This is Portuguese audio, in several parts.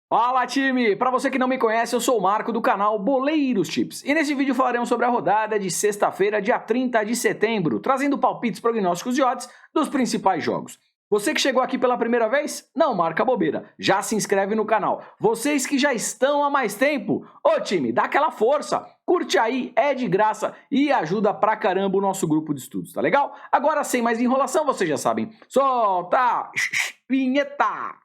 Fala, time! Para você que não me conhece, eu sou o Marco do canal Boleiros Tips. E nesse vídeo falaremos sobre a rodada de sexta-feira, dia 30 de setembro, trazendo palpites prognósticos e odds dos principais jogos. Você que chegou aqui pela primeira vez, não marca bobeira, já se inscreve no canal. Vocês que já estão há mais tempo, ô time, dá aquela força, curte aí, é de graça e ajuda pra caramba o nosso grupo de estudos, tá legal? Agora, sem mais enrolação, vocês já sabem, solta a vinheta!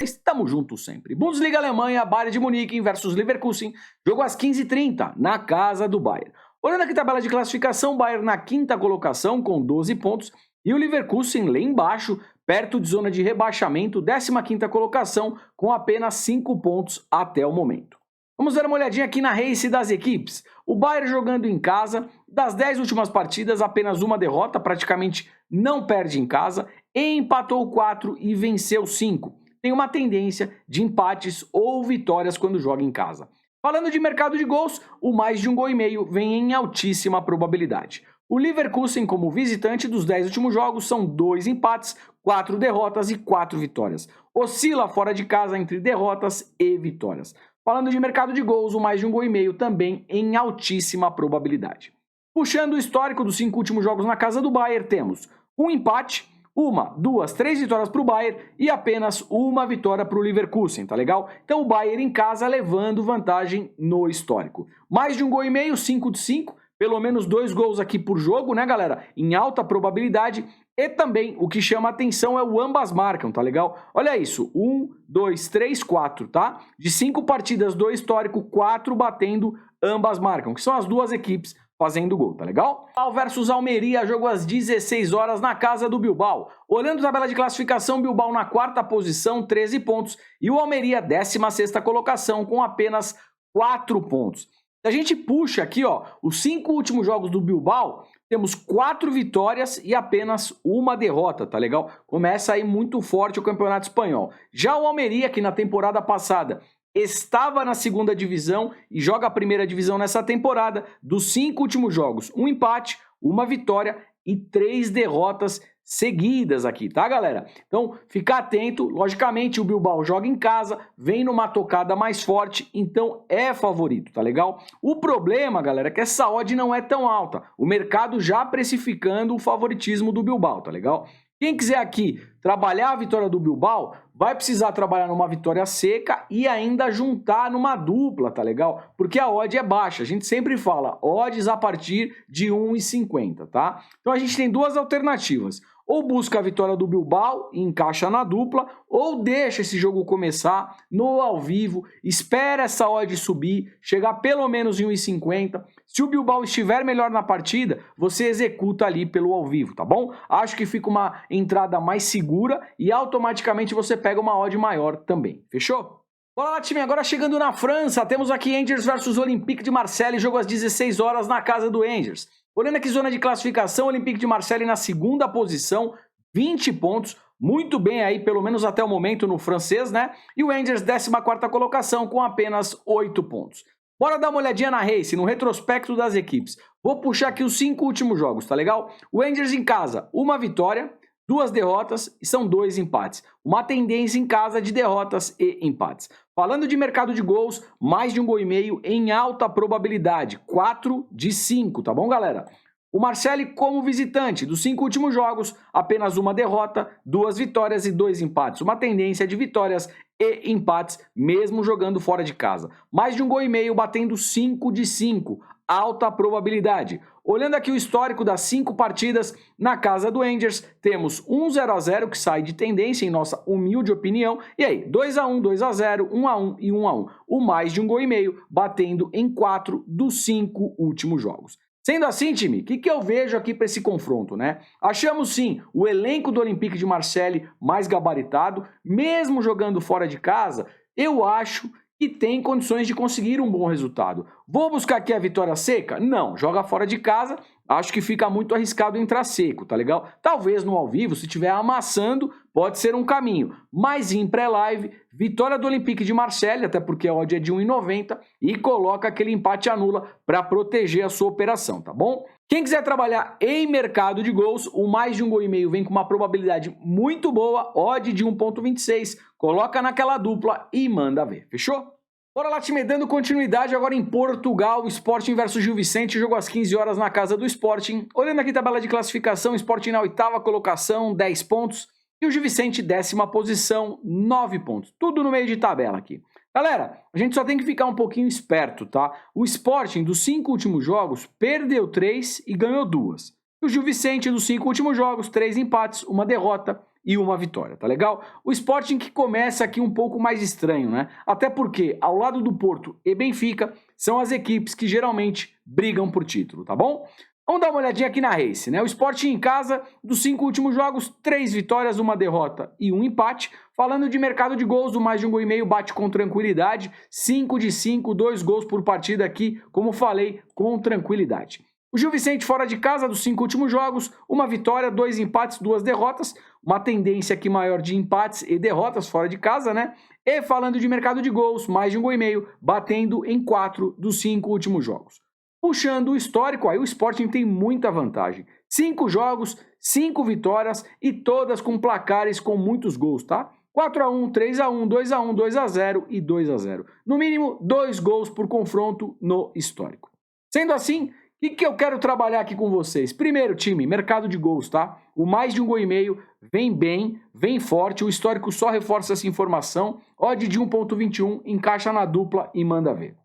Estamos juntos sempre. Bundesliga Alemanha, Bayern de Munique versus Leverkusen, jogo às 15h30, na casa do Bayern. Olhando aqui a tabela de classificação, o Bayern na quinta colocação com 12 pontos e o Leverkusen lá embaixo, perto de zona de rebaixamento, 15ª colocação com apenas 5 pontos até o momento. Vamos dar uma olhadinha aqui na race das equipes. O Bayern jogando em casa, das 10 últimas partidas, apenas uma derrota, praticamente não perde em casa, empatou 4 e venceu 5. Tem uma tendência de empates ou vitórias quando joga em casa. Falando de mercado de gols, o mais de 1,5 gol vem em altíssima probabilidade. O Leverkusen, como visitante dos 10 últimos jogos, são 2 empates, 4 derrotas e 4 vitórias. Oscila fora de casa entre derrotas e vitórias. Falando de mercado de gols, o mais de 1,5 gol também em altíssima probabilidade. Puxando o histórico dos 5 últimos jogos na casa do Bayern, temos um empate, 1, 2, 3 vitórias para o Bayern e apenas uma vitória para o Leverkusen, tá legal? Então o Bayern em casa levando vantagem no histórico. Mais de 1,5 gol, 5 de 5, pelo menos 2 gols aqui por jogo, né, galera? Em alta probabilidade. E também o que chama atenção é o ambas marcam, tá legal? Olha isso, 1, 2, 3, 4, tá? De 5 partidas do histórico, 4 batendo ambas marcam, que são as duas equipes fazendo gol, tá legal? Bilbao versus Almeria, jogo às 16 horas na casa do Bilbao. Olhando a tabela de classificação, Bilbao na quarta posição, 13 pontos, e o Almeria 16ª colocação com apenas 4 pontos. Se a gente puxa aqui, ó, os 5 últimos jogos do Bilbao, temos 4 vitórias e apenas uma derrota, tá legal? Começa aí muito forte o Campeonato Espanhol. Já o Almeria, que na temporada passada estava na segunda divisão e joga a primeira divisão nessa temporada, dos 5 últimos jogos, um empate, uma vitória e 3 derrotas seguidas aqui, tá, galera? Então, fica atento, logicamente o Bilbao joga em casa, vem numa tocada mais forte, então é favorito, tá legal? O problema, galera, é que essa odd não é tão alta, o mercado já precificando o favoritismo do Bilbao, tá legal? Quem quiser aqui trabalhar a vitória do Bilbao, vai precisar trabalhar numa vitória seca e ainda juntar numa dupla, tá legal? Porque a odd é baixa, a gente sempre fala odds a partir de 1,50, tá? Então a gente tem duas alternativas. Ou busca a vitória do Bilbao e encaixa na dupla, ou deixa esse jogo começar no ao vivo, espera essa odd subir, chegar pelo menos em 1,50. Se o Bilbao estiver melhor na partida, você executa ali pelo ao vivo, tá bom? Acho que fica uma entrada mais segura e automaticamente você pega uma odd maior também, fechou? Bora lá, time, agora chegando na França, temos aqui Angers versus Olympique de Marseille, jogo às 16 horas na casa do Angers. Olhando aqui zona de classificação, Olympique de Marseille na segunda posição, 20 pontos, muito bem aí, pelo menos até o momento no francês, né? E o Angers 14ª colocação com apenas 8 pontos. Bora dar uma olhadinha na race, no retrospecto das equipes. Vou puxar aqui os 5 últimos jogos, tá legal? O Angers em casa, uma vitória, 2 derrotas e são 2 empates. Uma tendência em casa de derrotas e empates. Falando de mercado de gols, mais de 1,5 gol em alta probabilidade, 4 de 5, tá bom, galera? O Marseille como visitante, dos 5 últimos jogos, apenas uma derrota, 2 vitórias e 2 empates. Uma tendência de vitórias e empates, mesmo jogando fora de casa. Mais de 1,5 gol batendo 5 de 5, alta probabilidade. Olhando aqui o histórico das 5 partidas na casa do Angers, temos 1-0-0 que sai de tendência em nossa humilde opinião, e aí 2-1, 2-0, 1-1 e 1-1. O mais de 1,5 gol batendo em 4 dos 5 últimos jogos. Sendo assim, time, o que eu vejo aqui para esse confronto, né? Achamos sim o elenco do Olympique de Marseille mais gabaritado, mesmo jogando fora de casa, eu acho que tem condições de conseguir um bom resultado. Vou buscar aqui a vitória seca? Não, joga fora de casa, acho que fica muito arriscado entrar seco, tá legal? Talvez no ao vivo, se estiver amassando, pode ser um caminho. Mas em pré-live, vitória do Olympique de Marseille, até porque a odd é de 1,90, e coloca aquele empate anula para proteger a sua operação, tá bom? Quem quiser trabalhar em mercado de gols, o mais de 1,5 gol vem com uma probabilidade muito boa, odd de 1,26. Coloca naquela dupla e manda ver, fechou? Bora lá, time, dando continuidade agora em Portugal, Sporting versus Gil Vicente, jogo às 15 horas na casa do Sporting. Olhando aqui a tabela de classificação, Sporting na 8ª colocação, 10 pontos. E o Gil Vicente, 10ª posição, 9 pontos. Tudo no meio de tabela aqui. Galera, a gente só tem que ficar um pouquinho esperto, tá? O Sporting, dos 5 últimos jogos, perdeu 3 e ganhou 2. O Gil Vicente, dos 5 últimos jogos, 3 empates, 1 derrota e 1 vitória, tá legal? O Sporting que começa aqui um pouco mais estranho, né? Até porque, ao lado do Porto e Benfica, são as equipes que geralmente brigam por título, tá bom? Vamos dar uma olhadinha aqui na Race, né? O Sporting em casa, dos 5 últimos jogos, 3 vitórias, 1 derrota e 1 empate. Falando de mercado de gols, o mais de 1,5 gol bate com tranquilidade. 5 de 5, 2 gols por partida aqui, como falei, com tranquilidade. O Gil Vicente fora de casa, dos 5 últimos jogos, 1 vitória, 2 empates, 2 derrotas. Uma tendência aqui maior de empates e derrotas fora de casa, né? E falando de mercado de gols, mais de 1,5 gol, batendo em 4 dos 5 últimos jogos. Puxando o histórico, aí o Sporting tem muita vantagem. 5 jogos, 5 vitórias e todas com placares com muitos gols, tá? 4-1, 3-1, 2-1, 2-0 e 2-0. No mínimo, 2 gols por confronto no histórico. Sendo assim, o que eu quero trabalhar aqui com vocês? Primeiro, time, mercado de gols, tá? O mais de 1,5 gol vem bem, vem forte, o histórico só reforça essa informação. Odd de 1,21, encaixa na dupla e manda ver.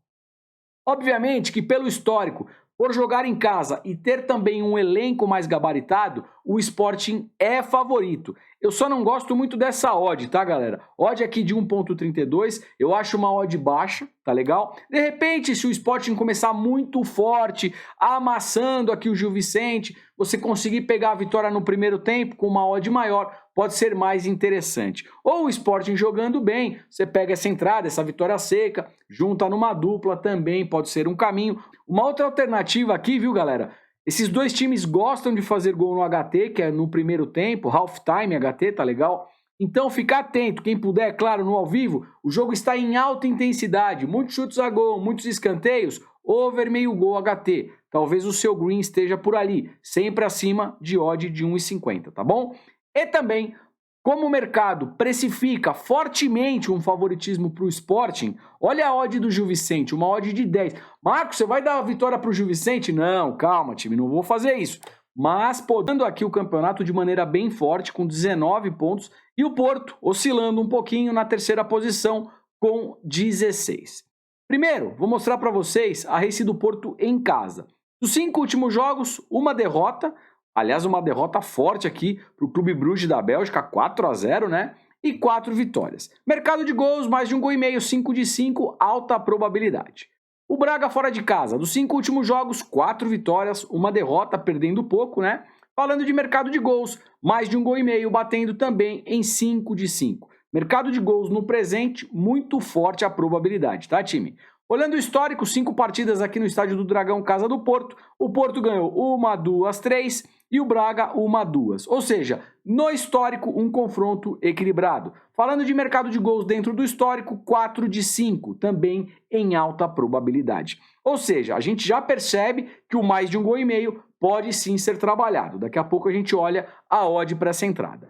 Obviamente que pelo histórico, por jogar em casa e ter também um elenco mais gabaritado, o Sporting é favorito. Eu só não gosto muito dessa odd, tá, galera? Odd aqui de 1,32, eu acho uma odd baixa, tá legal? De repente, se o Sporting começar muito forte, amassando aqui o Gil Vicente, você conseguir pegar a vitória no primeiro tempo com uma odd maior, pode ser mais interessante. Ou o Sporting jogando bem, você pega essa entrada, essa vitória seca, junta numa dupla, também pode ser um caminho. Uma outra alternativa aqui, viu, galera? Esses dois times gostam de fazer gol no HT, que é no primeiro tempo, half time HT, tá legal? Então fica atento, quem puder, claro, no ao vivo, o jogo está em alta intensidade, muitos chutes a gol, muitos escanteios, over meio gol HT. Talvez o seu green esteja por ali, sempre acima de odd de 1,50, tá bom? E também, como o mercado precifica fortemente um favoritismo para o Sporting, olha a odd do Gil Vicente, uma odd de 10. Marcos, você vai dar a vitória para o Gil Vicente? Não, calma, time, não vou fazer isso. Mas podendo aqui o campeonato de maneira bem forte, com 19 pontos, e o Porto oscilando um pouquinho na 3ª posição com 16. Primeiro, vou mostrar para vocês a race do Porto em casa. Dos 5 últimos jogos, 1 derrota, aliás, uma derrota forte aqui para o Clube Bruges da Bélgica, 4-0, né? E 4 vitórias. Mercado de gols, mais de 1,5 gol, 5 de 5, alta probabilidade. O Braga fora de casa, dos 5 últimos jogos, 4 vitórias, 1 derrota, perdendo pouco, né? Falando de mercado de gols, mais de 1,5 gol, batendo também em 5 de 5. Mercado de gols no presente, muito forte a probabilidade, tá, time? Olhando o histórico, 5 partidas aqui no Estádio do Dragão, casa do Porto. O Porto ganhou 1, 2, 3 e o Braga 1, 2. Ou seja, no histórico, um confronto equilibrado. Falando de mercado de gols dentro do histórico, 4 de 5, também em alta probabilidade. Ou seja, a gente já percebe que o mais de 1,5 gol pode sim ser trabalhado. Daqui a pouco a gente olha a odd para essa entrada.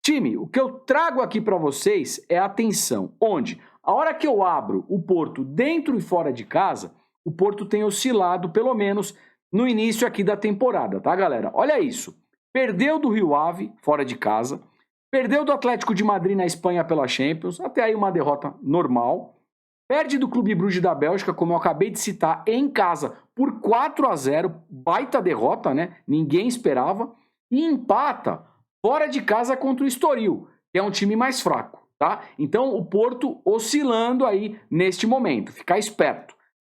Time, o que eu trago aqui para vocês é atenção, onde a hora que eu abro o Porto dentro e fora de casa, o Porto tem oscilado pelo menos no início aqui da temporada, tá, galera? Olha isso, perdeu do Rio Ave fora de casa, perdeu do Atlético de Madrid na Espanha pela Champions, até aí uma derrota normal, perde do Clube Bruges da Bélgica, como eu acabei de citar, em casa por 4-0, baita derrota, né? Ninguém esperava, e empata fora de casa contra o Estoril, que é um time mais fraco, tá? Então o Porto oscilando aí neste momento, ficar esperto.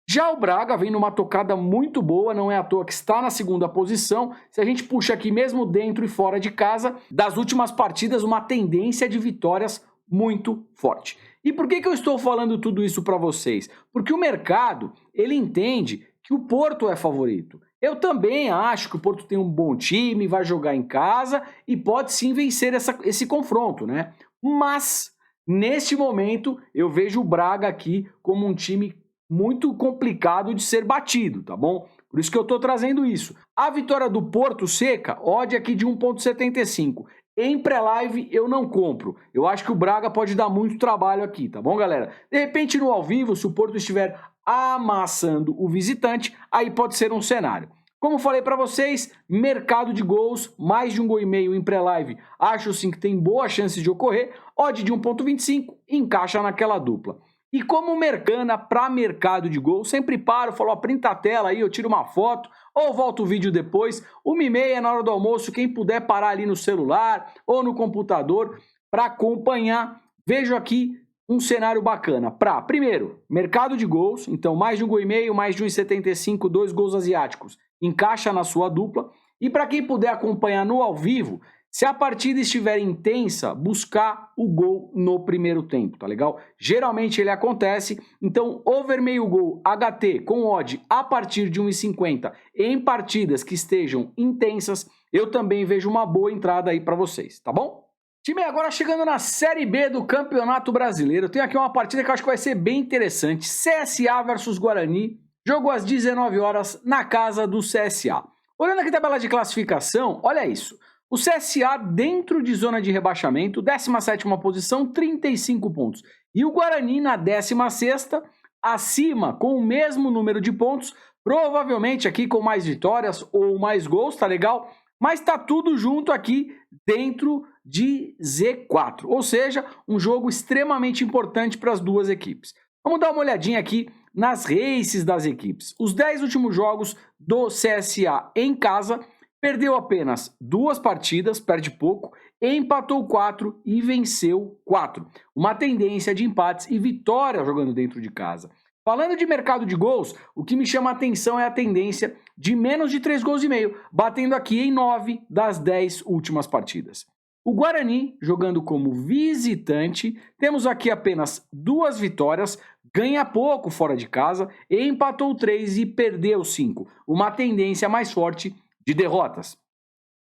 Já o Braga vem numa tocada muito boa, não é à toa que está na 2ª posição. Se a gente puxa aqui mesmo dentro e fora de casa, das últimas partidas uma tendência de vitórias muito forte. E por que eu estou falando tudo isso para vocês? Porque o mercado, ele entende que o Porto é favorito. Eu também acho que o Porto tem um bom time, vai jogar em casa e pode sim vencer esse confronto, né? Mas, neste momento, eu vejo o Braga aqui como um time muito complicado de ser batido, tá bom? Por isso que eu estou trazendo isso. A vitória do Porto Seca, odd aqui de 1,75. Em pré-live eu não compro. Eu acho que o Braga pode dar muito trabalho aqui, tá bom, galera? De repente no ao vivo, se o Porto estiver amassando o visitante, aí pode ser um cenário. Como falei para vocês, mercado de gols, mais de 1,5 gol em pré-live, acho sim que tem boa chance de ocorrer, odd de 1,25, encaixa naquela dupla. E como Mercana para mercado de gol, sempre paro, falo, ó, printa a tela aí, eu tiro uma foto, ou volto o vídeo depois, 1h30 na hora do almoço, quem puder parar ali no celular ou no computador para acompanhar, vejo aqui um cenário bacana para, primeiro, mercado de gols, então mais de 1,5 gol, mais de 1,75, 2 gols asiáticos, encaixa na sua dupla. E para quem puder acompanhar no ao vivo, se a partida estiver intensa, buscar o gol no primeiro tempo, tá legal? Geralmente ele acontece, então over meio gol HT com odd a partir de 1,50 em partidas que estejam intensas, eu também vejo uma boa entrada aí para vocês, tá bom? Time, agora chegando na Série B do Campeonato Brasileiro, eu tenho aqui uma partida que eu acho que vai ser bem interessante, CSA versus Guarani, jogo às 19 horas na casa do CSA. Olhando aqui a tabela de classificação, olha isso. O CSA dentro de zona de rebaixamento, 17ª posição, 35 pontos. E o Guarani na 16ª, acima, com o mesmo número de pontos, provavelmente aqui com mais vitórias ou mais gols, tá legal? Mas tá tudo junto aqui dentro de Z4, ou seja, um jogo extremamente importante para as duas equipes. Vamos dar uma olhadinha aqui nas races das equipes. Os 10 últimos jogos do CSA em casa, perdeu apenas 2 partidas, perde pouco, empatou 4 e venceu 4. Uma tendência de empates e vitória jogando dentro de casa. Falando de mercado de gols, o que me chama a atenção é a tendência de menos de 3,5 gols, batendo aqui em 9 das 10 últimas partidas. O Guarani, jogando como visitante, temos aqui apenas 2 vitórias, ganha pouco fora de casa, empatou 3 e perdeu 5. Uma tendência mais forte de derrotas.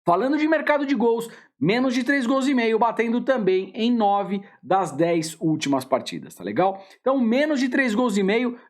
Falando de mercado de gols, menos de 3,5 gols, batendo também em 9 das 10 últimas partidas, tá legal? Então, menos de 3,5 gols,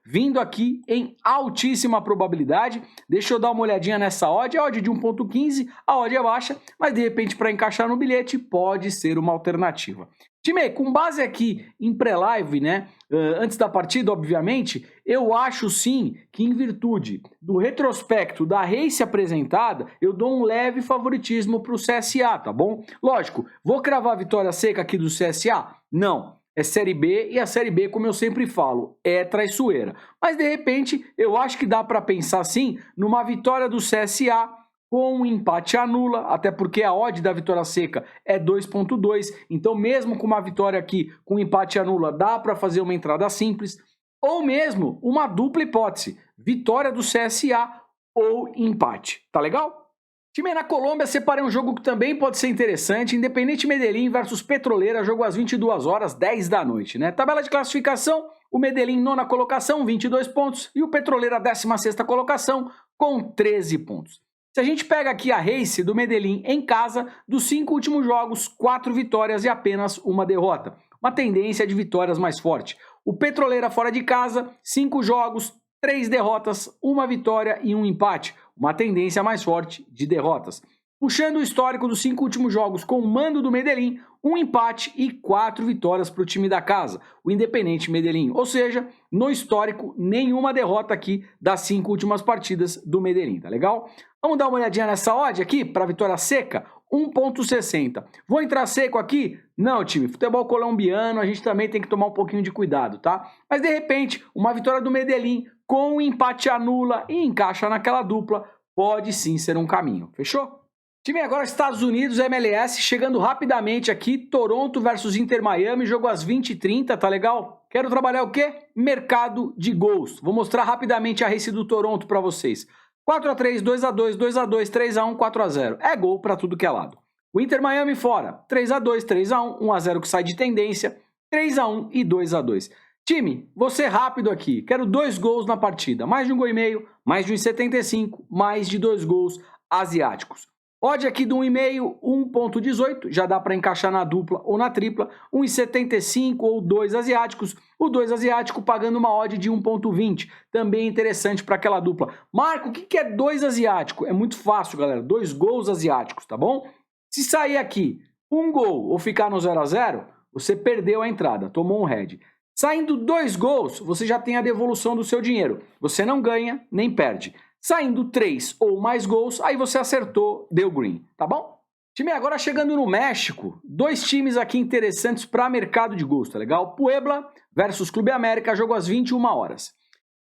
vindo aqui em altíssima probabilidade. Deixa eu dar uma olhadinha nessa odd, a odd de 1,15, a odd é baixa, mas de repente para encaixar no bilhete pode ser uma alternativa. Time, com base aqui em pré-live, né, antes da partida, obviamente, eu acho sim que em virtude do retrospecto da race apresentada, eu dou um leve favoritismo para o CSA, tá bom? Lógico, vou cravar a vitória seca aqui do CSA? Não, é Série B e a Série B, como eu sempre falo, é traiçoeira. Mas de repente, eu acho que dá para pensar sim numa vitória do CSA, com um empate anula, até porque a odd da vitória seca é 2,2, então mesmo com uma vitória aqui com um empate anula, dá para fazer uma entrada simples, ou mesmo uma dupla hipótese, vitória do CSA ou empate, tá legal? Time, na Colômbia separei um jogo que também pode ser interessante, Independiente Medellín versus Petroleira, jogo às 22 horas, 10 da noite, né? Tabela de classificação, o Medellín 9ª colocação, 22 pontos, e o Petroleira 16ª colocação, com 13 pontos. Se a gente pega aqui a race do Medellín em casa, dos 5 últimos jogos, 4 vitórias e apenas 1 derrota. Uma tendência de vitórias mais forte. O Petroleira fora de casa, 5 jogos, 3 derrotas, 1 vitória e 1 empate. Uma tendência mais forte de derrotas. Puxando o histórico dos 5 últimos jogos com o mando do Medellín, 1 empate e 4 vitórias para o time da casa, o Independiente Medellín. Ou seja, no histórico, nenhuma derrota aqui das 5 últimas partidas do Medellín, tá legal? Vamos dar uma olhadinha nessa odd aqui para a vitória seca, 1,60. Vou entrar seco aqui? Não, time, futebol colombiano, a gente também tem que tomar um pouquinho de cuidado, tá? Mas de repente, uma vitória do Medellín com um empate anula e encaixa naquela dupla, pode sim ser um caminho, fechou? Time, agora Estados Unidos, MLS, chegando rapidamente aqui, Toronto versus Inter Miami, jogo às 20h30, tá legal? Quero trabalhar o quê? Mercado de gols. Vou mostrar rapidamente a race do Toronto para vocês. 4x3, 2x2, 2x2, 3x1, 4x0. É gol para tudo que é lado. O Inter Miami fora, 3x2, 3x1, 1x0 que sai de tendência, 3x1 e 2x2. Time, vou ser rápido aqui. Quero 2 gols na partida. Mais de 1,5 gol, mais de 1,75, mais de 2 gols asiáticos. Odd aqui do 1,5, 1,18, já dá para encaixar na dupla ou na tripla. 1,75 ou 2 asiáticos. O 2 asiático pagando uma odd de 1,20. Também interessante para aquela dupla. Marco, o que é 2 asiático? É muito fácil, galera. 2 gols asiáticos, tá bom? Se sair aqui um gol ou ficar no 0 a 0, você perdeu a entrada, tomou um head. Saindo 2 gols, você já tem a devolução do seu dinheiro. Você não ganha nem perde. Saindo 3 ou mais gols, aí você acertou, deu green, tá bom? Time, agora chegando no México, 2 times aqui interessantes para mercado de gols, tá legal? Puebla versus Clube América, jogo às 21 horas.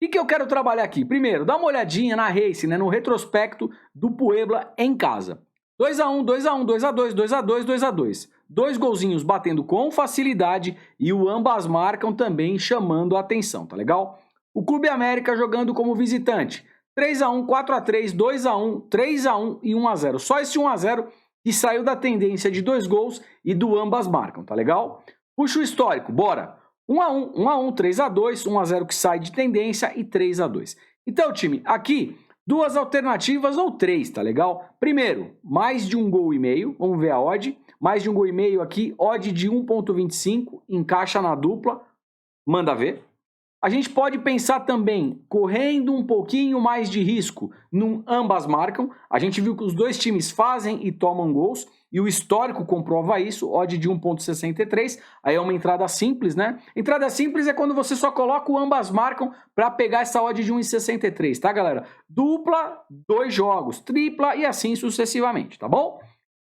O que eu quero trabalhar aqui? Primeiro, dá uma olhadinha na race, né, no retrospecto do Puebla em casa. 2-1, 2-1, 2-2, 2-2, 2-2. 2 golzinhos batendo com facilidade e o ambas marcam também chamando a atenção, tá legal? O Clube América jogando como visitante. 3-1, 4-3, 2-1, 3-1 e 1-0. Só esse 1-0 que saiu da tendência de 2 gols e do ambas marcam, tá legal? Puxa o histórico, bora! 1-1, 1-1, 3-2, 1-0 que sai de tendência e 3-2. Então, time, aqui 2 alternativas ou 3, tá legal? Primeiro, mais de 1,5 gol, vamos ver a odd. Mais de 1,5 gol aqui, odd de 1,25, encaixa na dupla, manda ver. A gente pode pensar também, correndo um pouquinho mais de risco, num ambas marcam. A gente viu que os 2 times fazem e tomam gols, e o histórico comprova isso, odd de 1,63, aí é uma entrada simples, né? Entrada simples é quando você só coloca o ambas marcam para pegar essa odd de 1,63, tá, galera? Dupla, 2 jogos, tripla e assim sucessivamente, tá bom?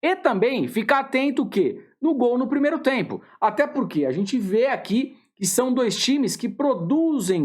E também ficar atento que no gol no primeiro tempo, até porque a gente vê aqui que são 2 times que produzem